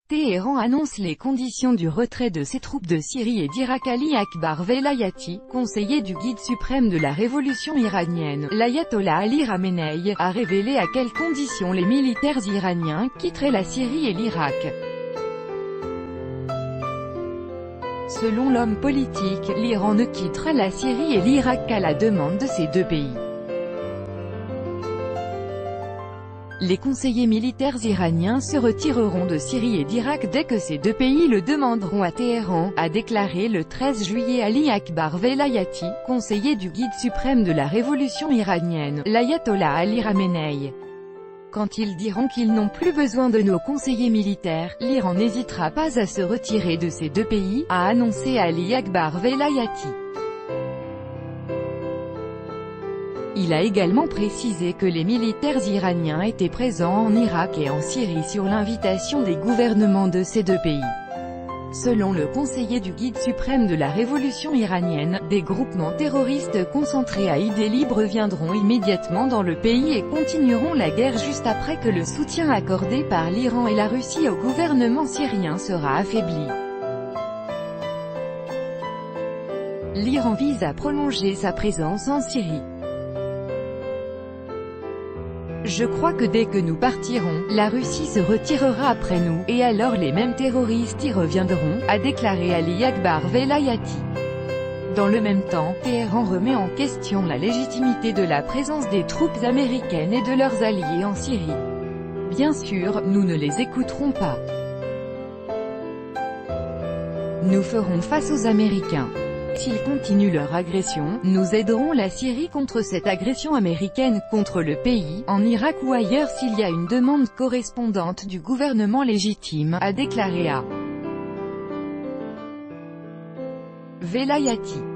Téhéran annonce les conditions du retrait de ses troupes de Syrie et d'Irak. Ali Akbar Velayati, conseiller du guide suprême de la révolution iranienne, l'ayatollah Ali Khamenei, a révélé à quelles conditions les militaires iraniens quitteraient la Syrie et l'Irak. Selon l'homme politique, l'Iran ne quittera la Syrie et l'Irak qu'à la demande de ces deux pays. Les conseillers militaires iraniens se retireront de Syrie et d'Irak dès que ces deux pays le demanderont à Téhéran, a déclaré le 13 juillet Ali Akbar Velayati, conseiller du guide suprême de la révolution iranienne, l'ayatollah Ali Khamenei. Quand ils diront qu'ils n'ont plus besoin de nos conseillers militaires, l'Iran n'hésitera pas à se retirer de ces deux pays, a annoncé Ali Akbar Velayati. Il a également précisé que les militaires iraniens étaient présents en Irak et en Syrie sur l'invitation des gouvernements de ces deux pays. Selon le conseiller du guide suprême de la révolution iranienne, des groupements terroristes concentrés à idées libres viendront immédiatement dans le pays et continueront la guerre juste après que le soutien accordé par l'Iran et la Russie au gouvernement syrien sera affaibli. L'Iran vise à prolonger sa présence en Syrie. Je crois que dès que nous partirons, la Russie se retirera après nous, et alors les mêmes terroristes y reviendront, a déclaré Ali Akbar Velayati. Dans le même temps, Téhéran remet en question la légitimité de la présence des troupes américaines et de leurs alliés en Syrie. Bien sûr, nous ne les écouterons pas. Nous ferons face aux Américains. S'ils continuent leur agression, nous aiderons la Syrie contre cette agression américaine contre le pays, en Irak ou ailleurs s'il y a une demande correspondante du gouvernement légitime, a déclaré A. Velayati.